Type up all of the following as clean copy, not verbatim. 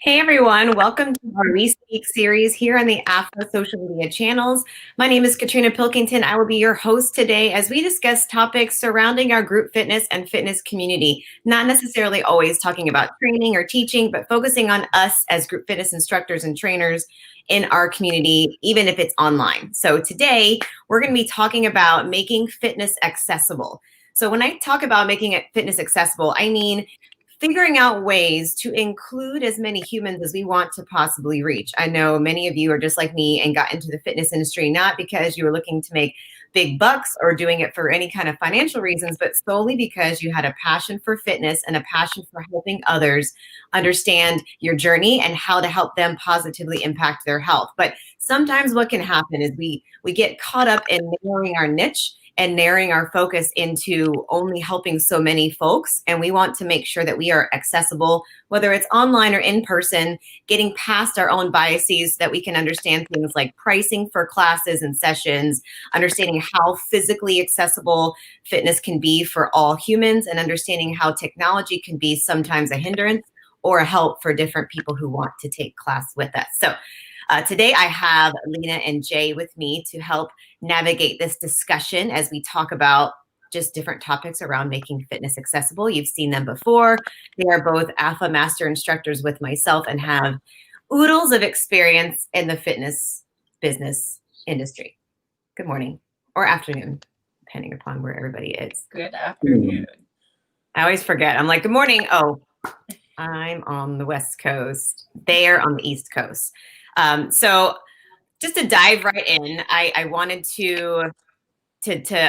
Hey everyone, welcome to our We Speak series here on the AFA social media channels. My name is Katrina Pilkington. I will be your host today as we discuss topics surrounding our group fitness and fitness community, not necessarily always talking about training or teaching, but focusing on us as group fitness instructors and trainers in our community, even if it's online. So today we're going to be talking about making fitness accessible. So when I talk about making fitness accessible, I mean figuring out ways to include as many humans as we want to possibly reach. I know many of you are just like me and got into the fitness industry, not because you were looking to make big bucks or doing it for any kind of financial reasons, but solely because you had a passion for fitness and a passion for helping others understand your journey and how to help them positively impact their health. But sometimes what can happen is we get caught up in narrowing our niche and narrowing our focus into only helping so many folks. And we want to make sure that we are accessible, whether it's online or in person, getting past our own biases so that we can understand things like pricing for classes and sessions, understanding how physically accessible fitness can be for all humans, and understanding how technology can be sometimes a hindrance or a help for different people who want to take class with us. So today I have Lena and Jay with me to help navigate this discussion as we talk about just different topics around making fitness accessible. You've seen them before. They are both AFA master instructors with myself and have oodles of experience in the fitness business industry. Good morning or afternoon, depending upon where everybody is. Good afternoon. I always forget. I'm like, good morning. Oh, I'm on the West Coast. They're on the East Coast. So just to dive right in, I wanted to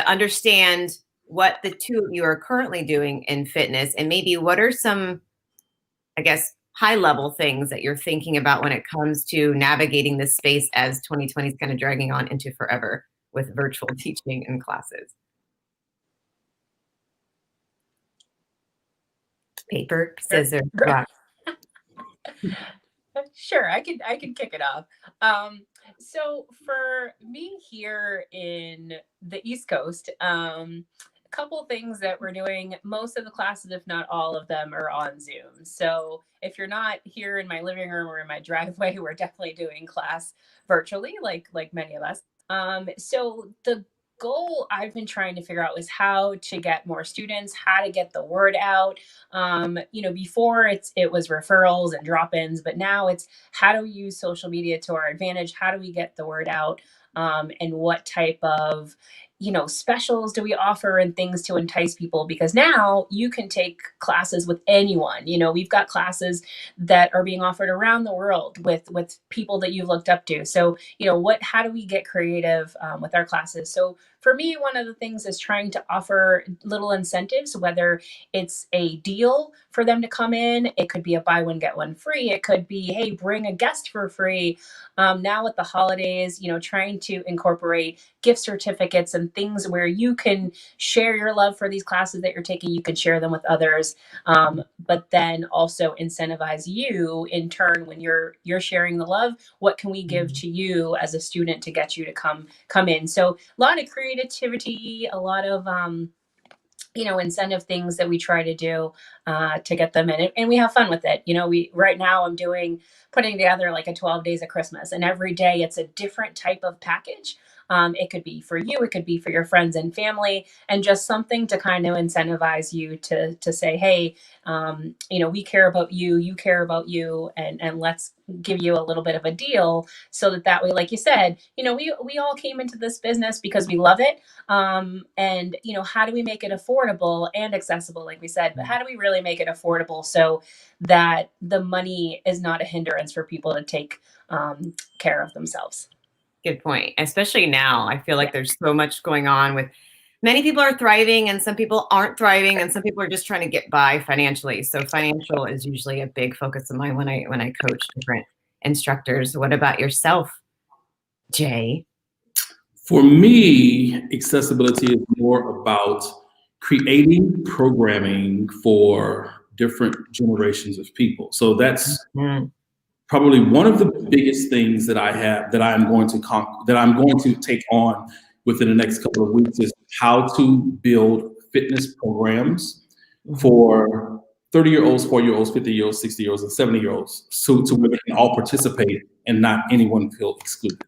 understand what the two of you are currently doing in fitness, and maybe what are some, I guess, high level things that you're thinking about when it comes to navigating this space as 2020 is kind of dragging on into forever with virtual teaching and classes. Paper, scissors, rock. Sure, I can kick it off. So for me here in the East Coast, a couple things that we're doing. Most of the classes, if not all of them, are on Zoom. So if you're not here in my living room or in my driveway, we're definitely doing class virtually, like many of us. So the goal I've been trying to figure out is how to get more students, how to get the word out. Before it was referrals and drop-ins, but now it's how do we use social media to our advantage? How do we get the word out? And what type of specials do we offer and things to entice people? Because now you can take classes with anyone. We've got classes that are being offered around the world with people that you've looked up to. So how do we get creative with our classes? So for me, one of the things is trying to offer little incentives, whether it's a deal for them to come in. It could be a buy one, get one free. It could be, hey, bring a guest for free. Now with the holidays, trying to incorporate gift certificates and things where you can share your love for these classes that you're taking. You can share them with others, but then also incentivize you in turn when you're sharing the love. What can we give to you as a student to get you to come in? So a lot of creativity, a lot of incentive things that we try to do to get them in, and we have fun with it. Right now I'm putting together like a 12 days of Christmas, and every day it's a different type of package. It could be for you, it could be for your friends and family, and just something to kind of incentivize you to say, hey, we care about you, you care about you, and let's give you a little bit of a deal so that way, like you said, we all came into this business because we love it. And how do we make it affordable and accessible, like we said, but how do we really make it affordable so that the money is not a hindrance for people to take care of themselves? Good point. Especially now, I feel like there's so much going on with many people are thriving and some people aren't thriving and some people are just trying to get by financially. So financial is usually a big focus of mine when I coach different instructors. What about yourself, Jay? For me, accessibility is more about creating programming for different generations of people. So that's probably one of the biggest things that I have that I'm going to take on within the next couple of weeks is how to build fitness programs for 30-year-olds, 4-year-olds, 50-year-olds, 60-year-olds, and 70-year-olds, so to where they can all participate and not anyone feel excluded.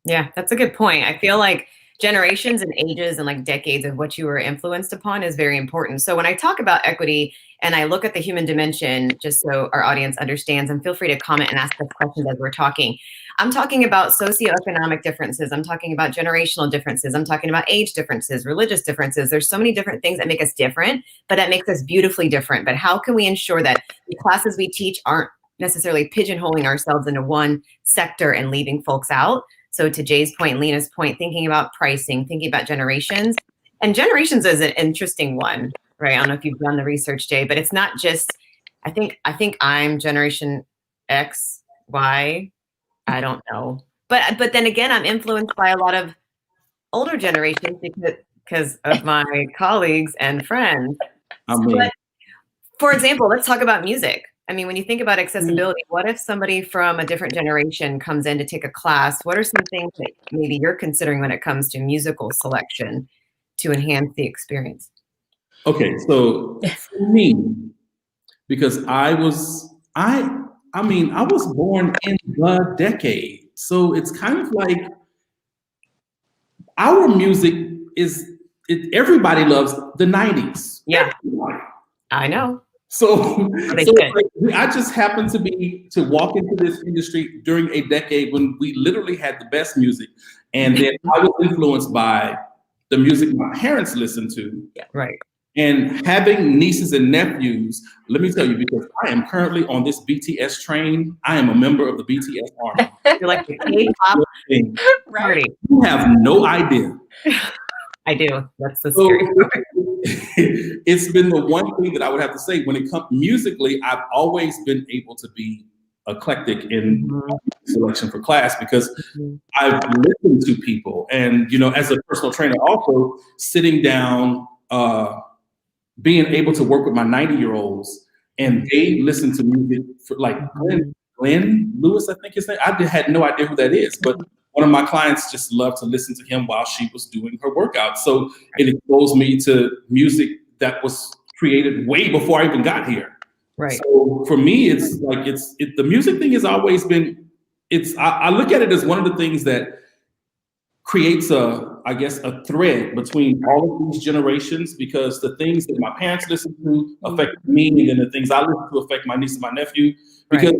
Yeah, that's a good point. I feel like generations and ages and like decades of what you were influenced upon is very important. So when I talk about equity and I look at the human dimension, just so our audience understands, and feel free to comment and ask us questions as we're talking. I'm talking about socioeconomic differences. I'm talking about generational differences. I'm talking about age differences, religious differences. There's so many different things that make us different, but that makes us beautifully different. But how can we ensure that the classes we teach aren't necessarily pigeonholing ourselves into one sector and leaving folks out? So to Jay's point, Lena's point, thinking about pricing, thinking about generations. And generations is an interesting one, right? I don't know if you've done the research, Jay, but it's not just, I think I'm generation X, Y, I don't know. But then again, I'm influenced by a lot of older generations because of my colleagues and friends. But for example, let's talk about music. I mean, when you think about accessibility, what if somebody from a different generation comes in to take a class? What are some things that maybe you're considering when it comes to musical selection to enhance the experience? Okay, so for me, because I was born in the decade. So it's kind of like our music everybody loves the 90s. Yeah. Everybody. I know. So I just happened to walk into this industry during a decade when we literally had the best music. And then I was influenced by the music my parents listened to. Yeah, right. And having nieces and nephews, let me tell you, because I am currently on this BTS train, I am a member of the BTS army. You're like the K-pop party. You have no idea. I do. That's the scary part. It's been the one thing that I would have to say when it comes musically. I've always been able to be eclectic in selection for class because I've listened to people, and as a personal trainer, also sitting down, being able to work with my 90-year-olds, and they listen to music for like Glenn Lewis, I think his name. I had no idea who that is, but one of my clients just loved to listen to him while she was doing her workout. So it exposed me to music that was created way before I even got here. Right. So for me, it's like the music thing has always been. I look at it as one of the things that creates a thread between all of these generations, because the things that my parents listened to affect me, and then the things I listen to affect my niece and my nephew, because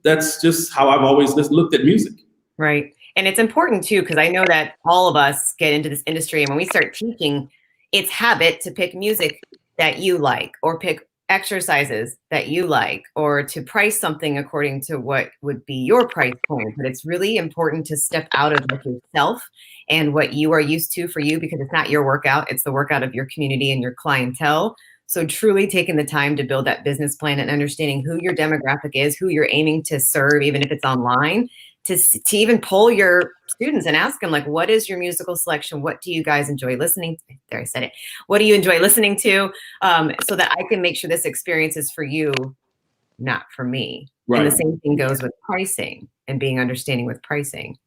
that's just how I've always looked at music. Right. And it's important too, because I know that all of us get into this industry, and when we start teaching, it's habit to pick music that you like, or pick exercises that you like, or to price something according to what would be your price point. But it's really important to step out of yourself and what you are used to for you, because it's not your workout, it's the workout of your community and your clientele. So truly taking the time to build that business plan and understanding who your demographic is, who you're aiming to serve, even if it's online, to even poll your students and ask them, like, what is your musical selection? What do you guys enjoy listening to? There, I said it. What do you enjoy listening to? So that I can make sure this experience is for you, not for me. Right. And the same thing goes with pricing and being understanding with pricing.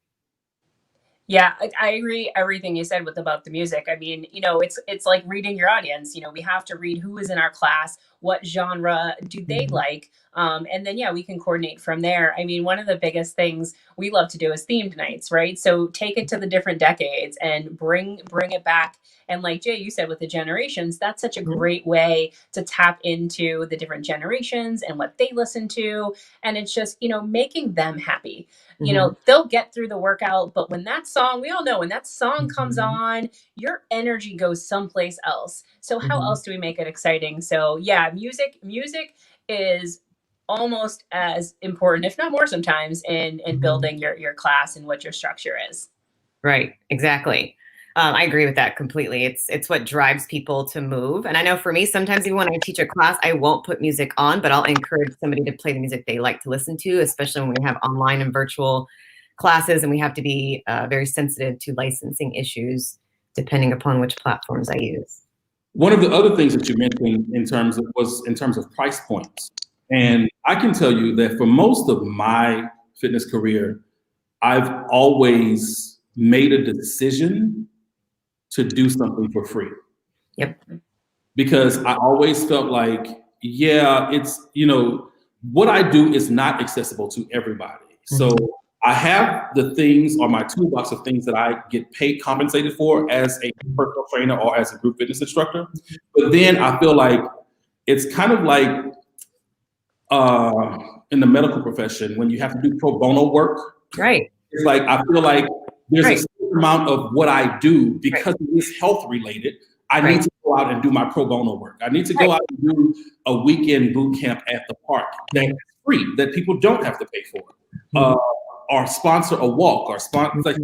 Yeah, I agree everything you said about the music. I mean, it's like reading your audience. We have to read who is in our class, what genre do they like, and then we can coordinate from there. I mean, one of the biggest things we love to do is themed nights, right? So take it to the different decades and bring it back. And like Jay, you said, with the generations, that's such a great way to tap into the different generations and what they listen to. And it's just, making them happy. They'll get through the workout, but when that song, we all know when that song comes on, your energy goes someplace else. So how else do we make it exciting? So yeah, music is almost as important, if not more sometimes, in building your class and what your structure is. Right, exactly. I agree with that completely. It's what drives people to move. And I know for me, sometimes even when I teach a class, I won't put music on, but I'll encourage somebody to play the music they like to listen to, especially when we have online and virtual classes, and we have to be very sensitive to licensing issues depending upon which platforms I use. One of the other things that you mentioned in terms of price points. And I can tell you that for most of my fitness career, I've always made a decision to do something for free. Yep. Because I always felt like Yeah, it's, what I do is not accessible to everybody. So I have the things or my toolbox of things that I get paid compensated for as a personal trainer or as a group fitness instructor. But then I feel like it's kind of like in the medical profession when you have to do pro bono work. Right. It's like I feel like there's a certain amount of what I do because it is health related. I need to go out and do my pro bono work. I need to go out and do a weekend boot camp at the park that's free, that people don't have to pay for, or sponsor a walk, or sponsor,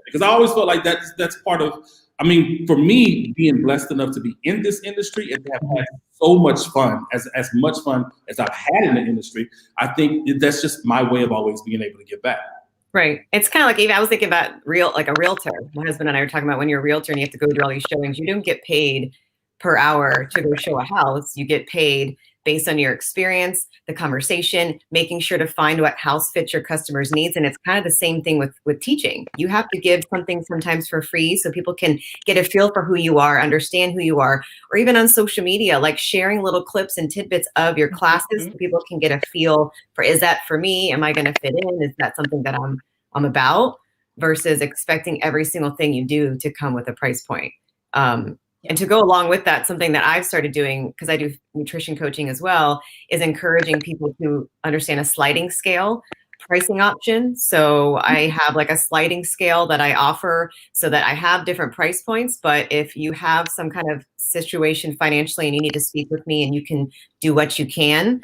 because I always felt like that's part of. I mean, for me, being blessed enough to be in this industry and to have had so much fun, as much fun as I've had in the industry, I think that's just my way of always being able to give back. Right. It's kind of like, even I was thinking about like a realtor. My husband and I were talking about when you're a realtor and you have to go do all these showings, you don't get paid per hour to go show a house. You get paid based on your experience, the conversation, making sure to find what house fits your customers' needs. And it's kind of the same thing with teaching. You have to give something sometimes for free so people can get a feel for who you are, understand who you are, or even on social media, like sharing little clips and tidbits of your classes so people can get a feel for, is that for me? Am I going to fit in? Is that something that I'm about? Versus expecting every single thing you do to come with a price point. And to go along with that, something that I've started doing, because I do nutrition coaching as well, is encouraging people to understand a sliding scale pricing option. So I have like a sliding scale that I offer so that I have different price points. But if you have some kind of situation financially and you need to speak with me and you can do what you can,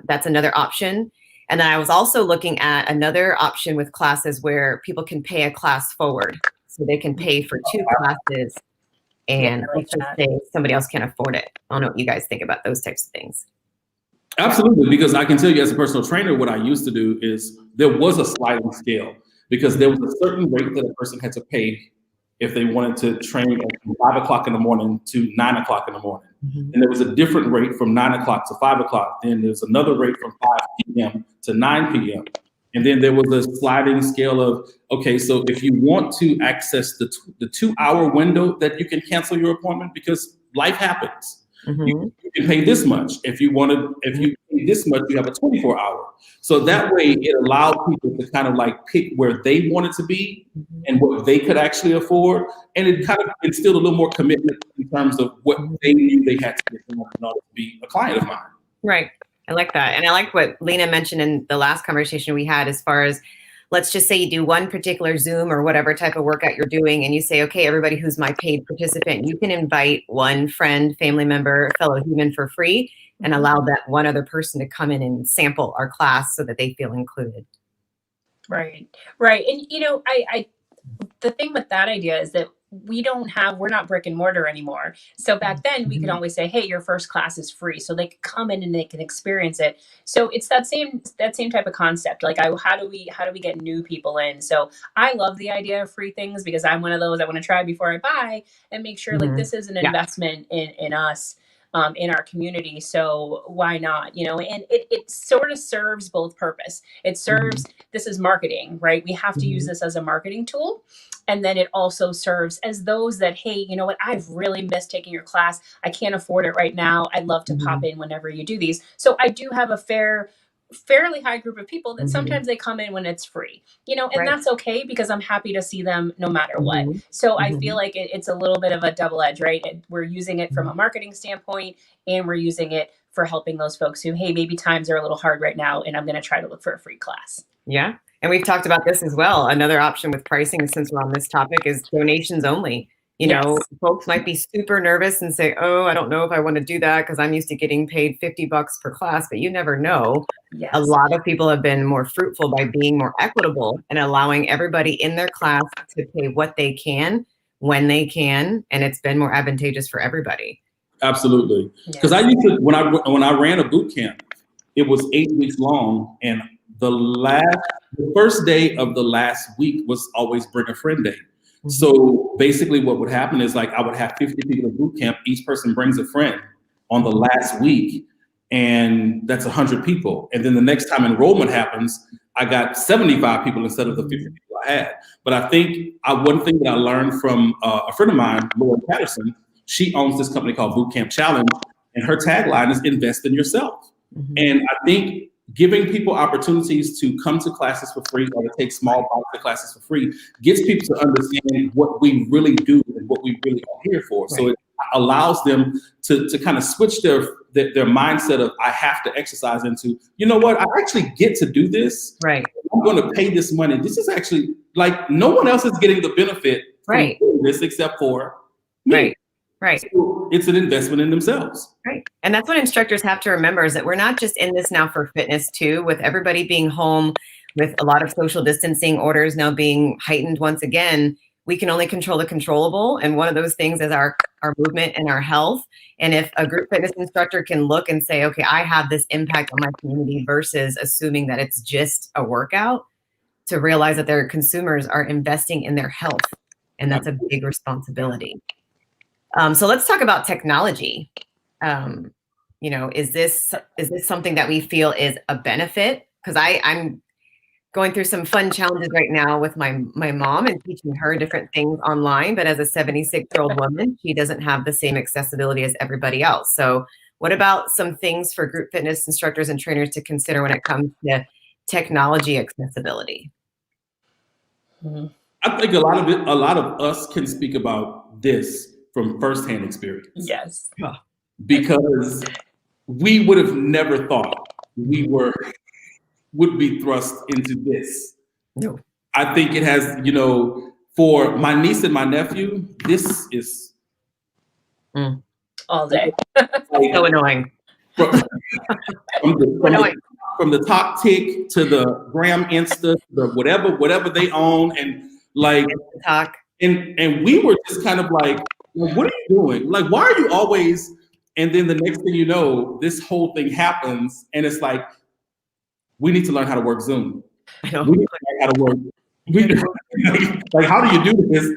that's another option. And then I was also looking at another option with classes where people can pay a class forward. So they can pay for 2 classes. And let's just say somebody else can't afford it. I don't know what you guys think about those types of things. Absolutely, because I can tell you as a personal trainer, what I used to do is there was a sliding scale because there was a certain rate that a person had to pay if they wanted to train from 5 o'clock in the morning to 9 o'clock in the morning. And there was a different rate from 9 o'clock to 5 o'clock. Then there's another rate from 5 p.m. to 9 p.m. And then there was a sliding scale of, okay, so if you want to access the 2-hour window that you can cancel your appointment because life happens, you can pay this much. If you pay this much, you have a 24-hour. So that way it allowed people to kind of like pick where they wanted to be and what they could actually afford. And it kind of instilled a little more commitment in terms of what they knew they had to get in order to be a client of mine. Right. I like that. And I like what Lena mentioned in the last conversation we had, as far as, let's just say you do one particular Zoom or whatever type of workout you're doing, and you say, okay, everybody who's my paid participant, you can invite one friend, family member, fellow human for free, and allow that one other person to come in and sample our class so that they feel included. Right. And, I the thing with that idea is that we're not brick and mortar anymore. So back then we could always say, hey, your first class is free. So they can come in and they can experience it. So it's that same type of concept. Like how do we get new people in? So I love the idea of free things because I'm one of those, I want to try before I buy and make sure like this is an investment in us. In our community. So why not, and it sort of serves both purpose. It serves, this is marketing, right? We have to use this as a marketing tool. And then it also serves as those that, hey, you know what? I've really missed taking your class. I can't afford it right now. I'd love to pop in whenever you do these. So I do have a fairly high group of people that sometimes they come in when it's free, and that's okay because I'm happy to see them no matter what. So I feel like it's a little bit of a double edge, right? We're using it from a marketing standpoint and we're using it for helping those folks who, hey, maybe times are a little hard right now and I'm going to try to look for a free class. Yeah. And we've talked about this as well. Another option with pricing, since we're on this topic, is donations only. Folks might be super nervous and say, oh, I don't know if I want to do that because I'm used to getting paid $50 per class, but you never know. Yes. A lot of people have been more fruitful by being more equitable and allowing everybody in their class to pay what they can, when they can, and it's been more advantageous for everybody. Absolutely. Because I used to, when I ran a boot camp, it was 8 weeks long, and the first day of the last week was always Bring a Friend Day. So basically what would happen is like I would have 50 people at boot camp. Each person brings a friend on the last week, and that's 100 people. And then the next time enrollment happens, I got 75 people instead of the 50 people I had. But I think one thing that I learned from a friend of mine, Lauren Patterson, she owns this company called Boot Camp Challenge. And her tagline is invest in yourself. Mm-hmm. And I think giving people opportunities to come to classes for free or to take small bites of classes for free gets people to understand what we really do and what we really are here for. Right. So it allows them to kind of switch their mindset of I have to exercise into, you know what, I actually get to do this. Right. I'm going to pay this money. This is actually like no one else is getting the benefit from doing this except for me. Right. Right. So it's an investment in themselves. Right. And that's what instructors have to remember, is that we're not just in this now for fitness too, with everybody being home, with a lot of social distancing orders now being heightened once again. We can only control the controllable. And one of those things is our movement and our health. And if a group fitness instructor can look and say, okay, I have this impact on my community versus assuming that it's just a workout, to realize that their consumers are investing in their health. And that's a big responsibility. So let's talk about technology. You know, is this something that we feel is a benefit? Because I'm going through some fun challenges right now with my mom and teaching her different things online. But as a 76-year-old woman, she doesn't have the same accessibility as everybody else. So what about some things for group fitness instructors and trainers to consider when it comes to technology accessibility? Mm-hmm. I think a lot of us can speak about this from firsthand experience. Yes. Because we would have never thought we would be thrust into this. No. I think it has, you know, for my niece and my nephew, this is all day. So annoying. From the Talk Tick to the Gram Insta, the whatever they own, and like Talk. And we were just kind of like, what are you doing? Like, why are you always? And then the next thing you know, this whole thing happens, and it's like, we need to learn how to work Zoom. I know. We need to learn how to work. Like, how do you do this?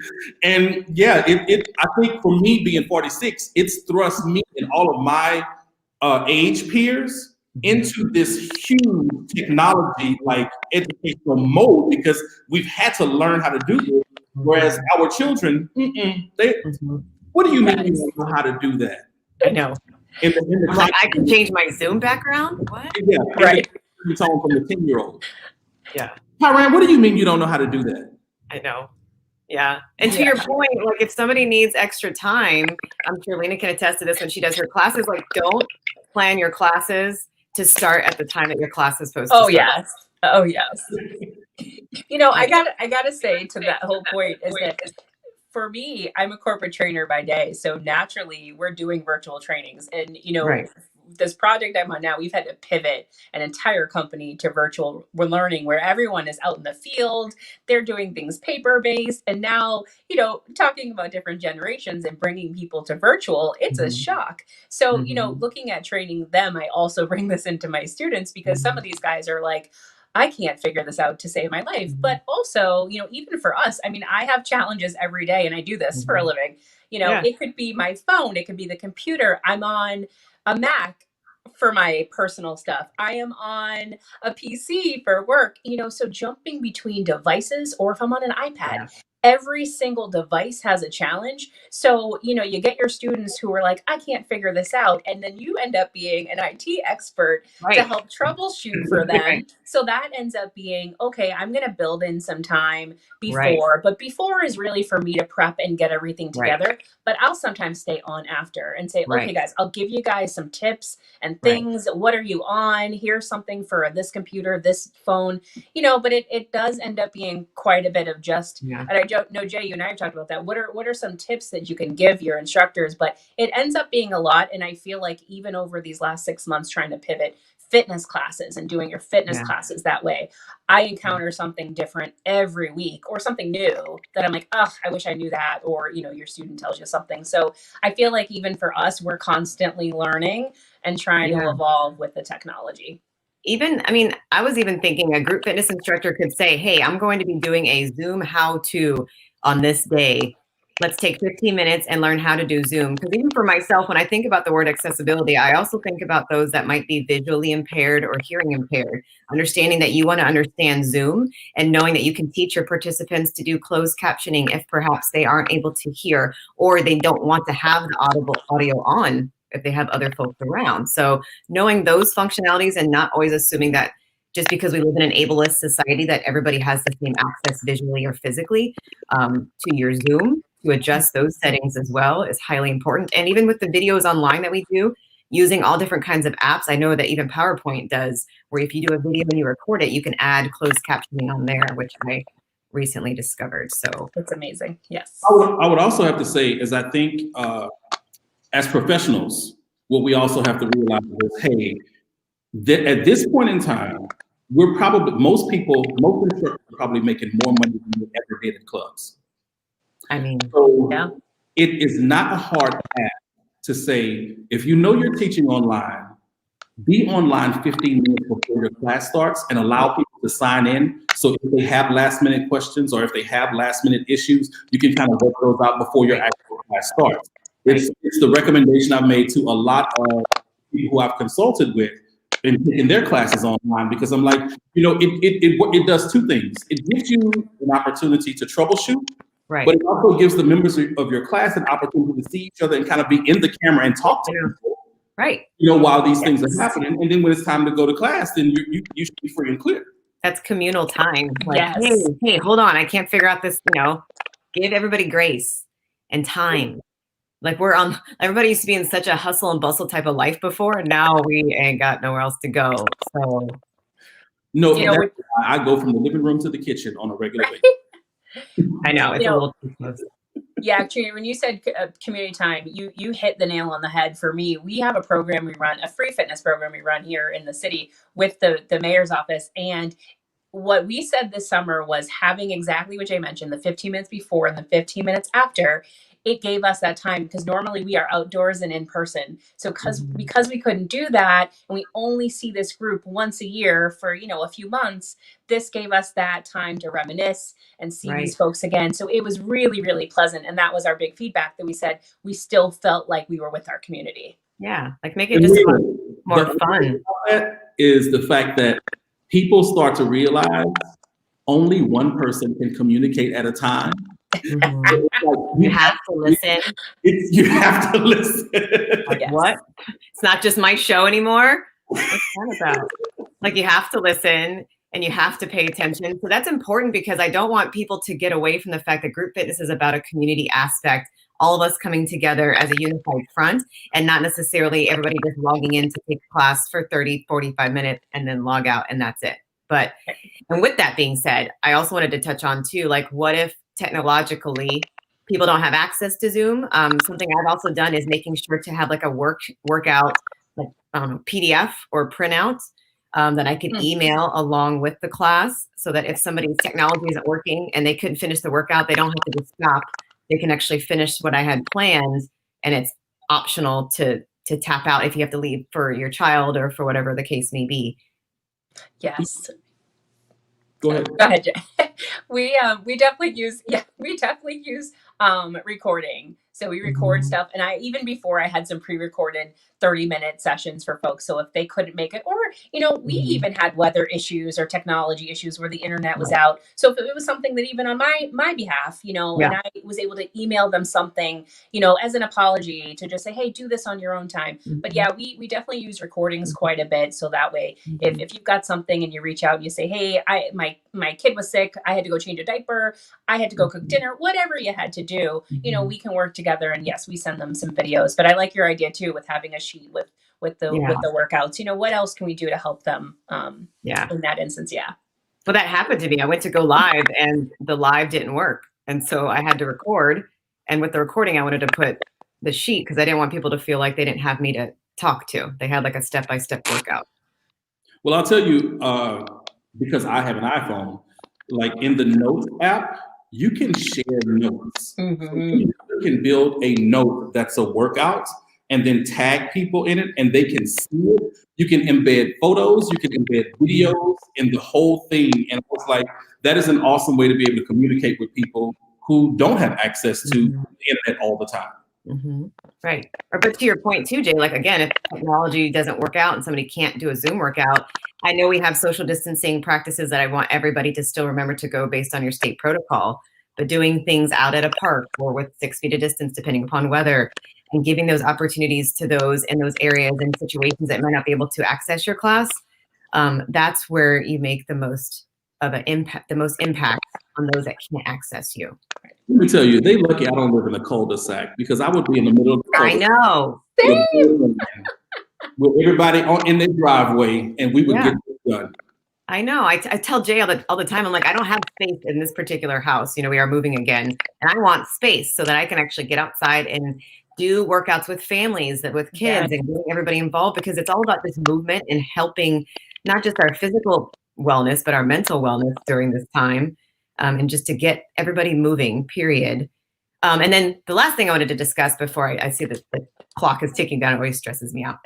And yeah, I think for me being 46, it's thrust me and all of my age peers into this huge technology, like educational mode, because we've had to learn how to do this. Whereas our children, what do you mean you don't know how to do that? I know. Like, I can change my Zoom background? What? Yeah, right. It's all from the 10-year-old. Yeah. Tyran, what do you mean you don't know how to do that? I know. Yeah. And to your point, like if somebody needs extra time, I'm sure Lena can attest to this when she does her classes, like don't plan your classes to start at the time that your class is supposed to start. Yes. Oh, yes. You know, I gotta say to that whole point is that for me, I'm a corporate trainer by day. So naturally we're doing virtual trainings, and, you know, this project I'm on now, we've had to pivot an entire company to virtual learning, where everyone is out in the field, they're doing things paper-based. And now, you know, talking about different generations and bringing people to virtual, it's a shock. So, you know, looking at training them, I also bring this into my students, because some of these guys are like, I can't figure this out to save my life. But also, you know, even for us, I mean, I have challenges every day, and I do this for a living. You know, it could be my phone, it could be the computer. I'm on a Mac for my personal stuff. I am on a PC for work, you know, so jumping between devices, or if I'm on an iPad, every single device has a challenge. So, you know, you get your students who are like, I can't figure this out. And then you end up being an IT expert to help troubleshoot for them. So that ends up being, okay, I'm going to build in some time before, but before is really for me to prep and get everything together. But I'll sometimes stay on after and say, okay, guys, I'll give you guys some tips and things. What are you on? Here's something for this computer, this phone, you know, but it does end up being quite a bit of just, and I don't know, Jay, you and I have talked about that. What are some tips that you can give your instructors? But it ends up being a lot. And I feel like even over these last 6 months, trying to pivot fitness classes and doing your fitness classes that way, I encounter something different every week, or something new that I'm like, oh, I wish I knew that. Or, you know, your student tells you something. So I feel like even for us, we're constantly learning and trying to evolve with the technology. Even, I mean, I was even thinking a group fitness instructor could say, hey, I'm going to be doing a Zoom how-to on this day. Let's take 15 minutes and learn how to do Zoom. Because even for myself, when I think about the word accessibility, I also think about those that might be visually impaired or hearing impaired, understanding that you want to understand Zoom and knowing that you can teach your participants to do closed captioning if perhaps they aren't able to hear, or they don't want to have the audio on if they have other folks around. So knowing those functionalities and not always assuming that just because we live in an ableist society that everybody has the same access visually or physically to your Zoom, to adjust those settings as well is highly important. And even with the videos online that we do, using all different kinds of apps, I know that even PowerPoint does, where if you do a video and you record it, you can add closed captioning on there, which I recently discovered. So it's amazing. Yes. I would also have to say is I think as professionals, what we also have to realize is, hey, at this point in time, we're probably, most instructors are probably making more money than they ever did in clubs. I mean, so yeah. It is not a hard ask to say, if you know you're teaching online, be online 15 minutes before your class starts and allow people to sign in. So if they have last minute questions or if they have last minute issues, you can kind of work those out before your actual class starts. It's the recommendation I've made to a lot of people who I've consulted with in their classes online, because I'm like, it does two things. It gives you an opportunity to troubleshoot, but it also gives the members of your class an opportunity to see each other and kind of be in the camera and talk to people. Right. While these things are happening. And then when it's time to go to class, then you should be free and clear. That's communal time. Like, hey, hold on. I can't figure out this, give everybody grace and time. Like everybody used to be in such a hustle and bustle type of life before, and now we ain't got nowhere else to go. So no, I go from the living room to the kitchen on a regular basis. I know, it's a little too close. Yeah, Katrina, when you said community time, you hit the nail on the head for me. We have a program we run, a free fitness program we run here in the city with the mayor's office. And what we said this summer was having exactly what Jay mentioned, the 15 minutes before and the 15 minutes after. It gave us that time because normally we are outdoors and in person. So because we couldn't do that and we only see this group once a year for, a few months, this gave us that time to reminisce and see these folks again. So it was really, really pleasant. And that was our big feedback, that we said we still felt like we were with our community. Yeah, like make it just more fun. That is the fact that people start to realize only one person can communicate at a time. Mm-hmm. You have to listen. You have to listen. Like, what? It's not just my show anymore. What's that about? Like, you have to listen and you have to pay attention. So that's important, because I don't want people to get away from the fact that group fitness is about a community aspect, all of us coming together as a unified front, and not necessarily everybody just logging in to take class for 30, 45 minutes and then log out and that's it. But, and with that being said, I also wanted to touch on too, like, what if technologically people don't have access to Zoom? Something I've also done is making sure to have like a workout, like PDF or printout that I could email along with the class, so that if somebody's technology isn't working and they couldn't finish the workout, they don't have to just stop. They can actually finish what I had planned, and it's optional to tap out if you have to leave for your child or for whatever the case may be. Yes. Go ahead. Go ahead, Jay. We definitely use recording. So we record stuff, and even before I had some pre-recorded 30-minute sessions for folks. So if they couldn't make it, or we even had weather issues or technology issues where the internet was out. So if it was something that even on my behalf, and I was able to email them something, as an apology, to just say, hey, do this on your own time. But yeah, we definitely use recordings quite a bit. So that way, if you've got something and you reach out and you say, hey, my kid was sick, I had to go change a diaper, I had to go cook dinner, whatever you had to do, we can work together. And yes, we send them some videos. But I like your idea too, with having a sheet with the workouts. What else can we do to help them in that instance? Yeah. Well, that happened to me. I went to go live and the live didn't work. And so I had to record. And with the recording, I wanted to put the sheet because I didn't want people to feel like they didn't have me to talk to. They had like a step-by-step workout. Well, I'll tell you, because I have an iPhone, like in the Notes app, you can share notes. So you can build a note that's a workout and then tag people in it and they can see it. You can embed photos, you can embed videos in the whole thing. And it's like, that is an awesome way to be able to communicate with people who don't have access to the internet all the time. Right. But to your point too, Jay, like, again, if technology doesn't work out and somebody can't do a Zoom workout, I know we have social distancing practices that I want everybody to still remember to go based on your state protocol, but doing things out at a park or with 6 feet of distance, depending upon weather, and giving those opportunities to those in those areas and situations that might not be able to access your class, that's where you make the most impact on those that can't access you. Let me tell you, they lucky I don't live in a cul-de-sac, because I would be in the middle of the I know. with everybody in their driveway, and we would get this done. I know. I tell Jay all the time, I'm like, I don't have space in this particular house. We are moving again, and I want space so that I can actually get outside and do workouts with families, with kids, and getting everybody involved, because it's all about this movement and helping not just our physical wellness, but our mental wellness during this time, and just to get everybody moving, period. And then the last thing I wanted to discuss before I see that the clock is ticking down, it always stresses me out,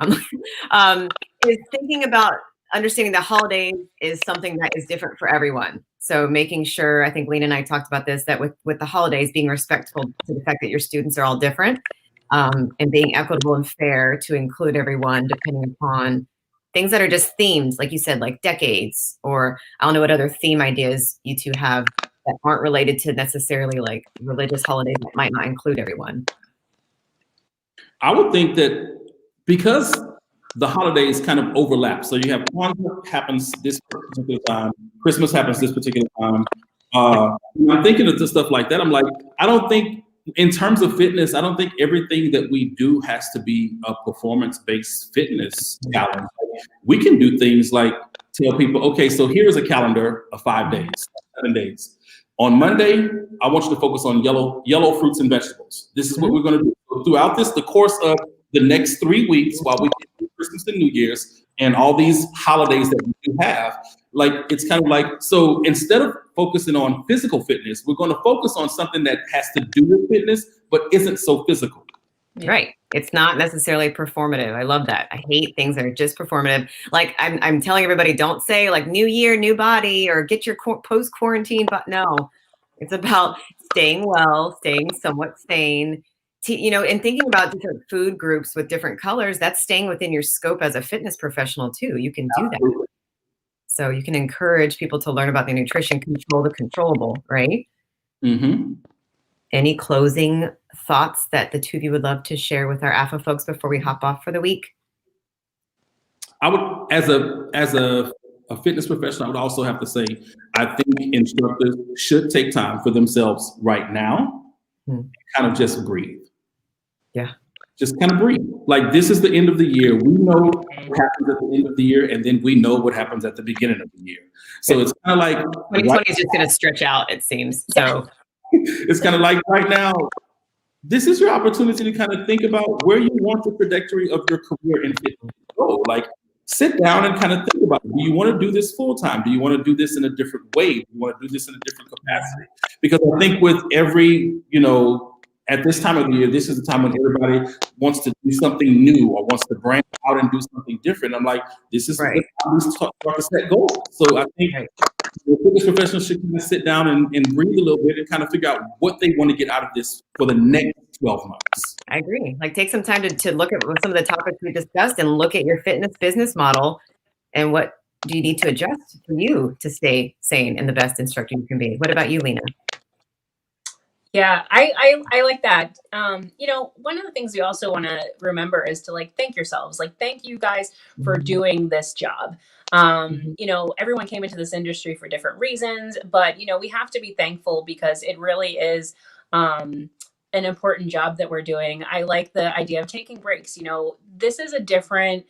is thinking about understanding the holidays is something that is different for everyone. So making sure, I think Lena and I talked about this, that with the holidays, being respectful to the fact that your students are all different, and being equitable and fair to include everyone, depending upon things that are just themes, like you said, like decades, or I don't know what other theme ideas you two have that aren't related to necessarily like religious holidays that might not include everyone. I would think that because the holidays kind of overlap, so you have Kwanzaa happens this particular time, Christmas happens this particular time. I'm thinking of stuff like that. I'm like, I don't think, in terms of fitness, I don't think everything that we do has to be a performance-based fitness challenge. We can do things like tell people, okay, so here's a calendar of 5 days, 7 days. On Monday, I want you to focus on yellow fruits and vegetables. This is what we're going to do. So throughout the course of the next 3 weeks, while we get through Christmas and New Year's and all these holidays that we do have, like, it's kind of like, so instead of focusing on physical fitness, we're going to focus on something that has to do with fitness, but isn't so physical. Right. It's not necessarily performative. I love that. I hate things that are just performative. Like I'm telling everybody, don't say like new year, new body, or get your post-quarantine, but no, it's about staying well, staying somewhat sane, and thinking about different food groups with different colors. That's staying within your scope as a fitness professional too. You can do that. So you can encourage people to learn about their nutrition, control the controllable, right? Mm-hmm. Any closing thoughts that the two of you would love to share with our AFA folks before we hop off for the week? I would, as a fitness professional, I would also have to say, I think instructors should take time for themselves right now, and kind of just breathe. Yeah. Just kind of breathe. Like, this is the end of the year. We know what happens at the end of the year, and then we know what happens at the beginning of the year. So it's kind of like 2020 is just going to stretch out, it seems. So it's kind of like right now, this is your opportunity to kind of think about where you want the trajectory of your career in fitness to go. Like, sit down and kind of think about it. Do you want to do this full time? Do you want to do this in a different way? Do you want to do this in a different capacity? Because I think with every, at this time of the year, this is the time when everybody wants to do something new or wants to branch out and do something different. I'm like, this is the time to start to set goals. So I think the fitness professionals should kind of sit down and breathe a little bit and kind of figure out what they want to get out of this for the next 12 months. I agree. Like, take some time to look at some of the topics we discussed and look at your fitness business model and what do you need to adjust for you to stay sane and the best instructor you can be. What about you, Lena? Yeah, I like that. One of the things we also want to remember is to thank yourselves. Thank you guys for doing this job. Everyone came into this industry for different reasons, but we have to be thankful because it really is an important job that we're doing. I like the idea of taking breaks. This is a different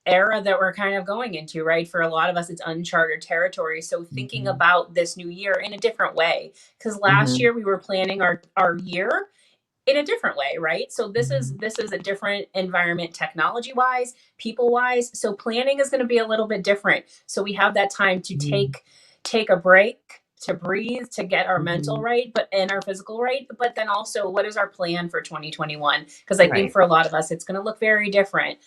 era that we're kind of going into, right? For a lot of us, it's uncharted territory. So thinking about this new year in a different way, because last year we were planning our year in a different way, right? So this is a different environment, technology wise, people wise. So planning is going to be a little bit different. So we have that time to take a break, to breathe, to get our mental right, and our physical right. But then also, what is our plan for 2021? Because I think for a lot of us, it's going to look very different.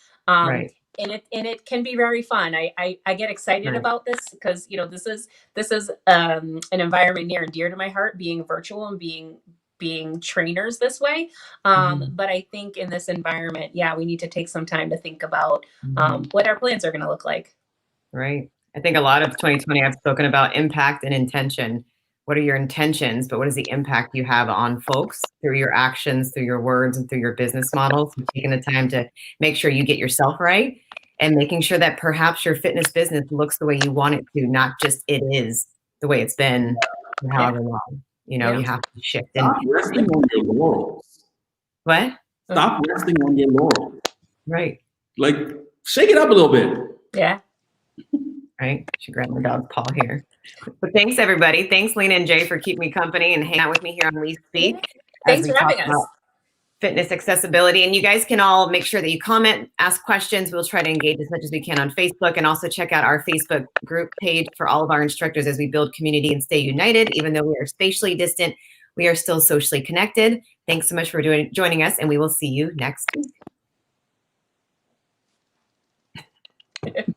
And it can be very fun. I get excited about this because this is an environment near and dear to my heart, being virtual and being trainers this way. But I think in this environment, we need to take some time to think about what our plans are going to look like. Right. I think a lot of 2020, I've spoken about impact and intention. what are your intentions, but what is the impact you have on folks through your actions, through your words, and through your business model. So taking the time to make sure you get yourself right and making sure that perhaps your fitness business looks the way you want it to, not just it is the way it's been for however long. You know, you have to shift. Stop resting on your laurels. What? Stop resting on your laurels. Right. Like, shake it up a little bit. Yeah. Right. She grabbed my dog's paw here. But thanks, everybody. Thanks, Lena and Jay, for keeping me company and hanging out with me here on We Speak. Thanks for having us. Fitness accessibility. And you guys can all make sure that you comment, ask questions. We'll try to engage as much as we can on Facebook, and also check out our Facebook group page for all of our instructors as we build community and stay united. Even though we are spatially distant, we are still socially connected. Thanks so much for joining us, and we will see you next week.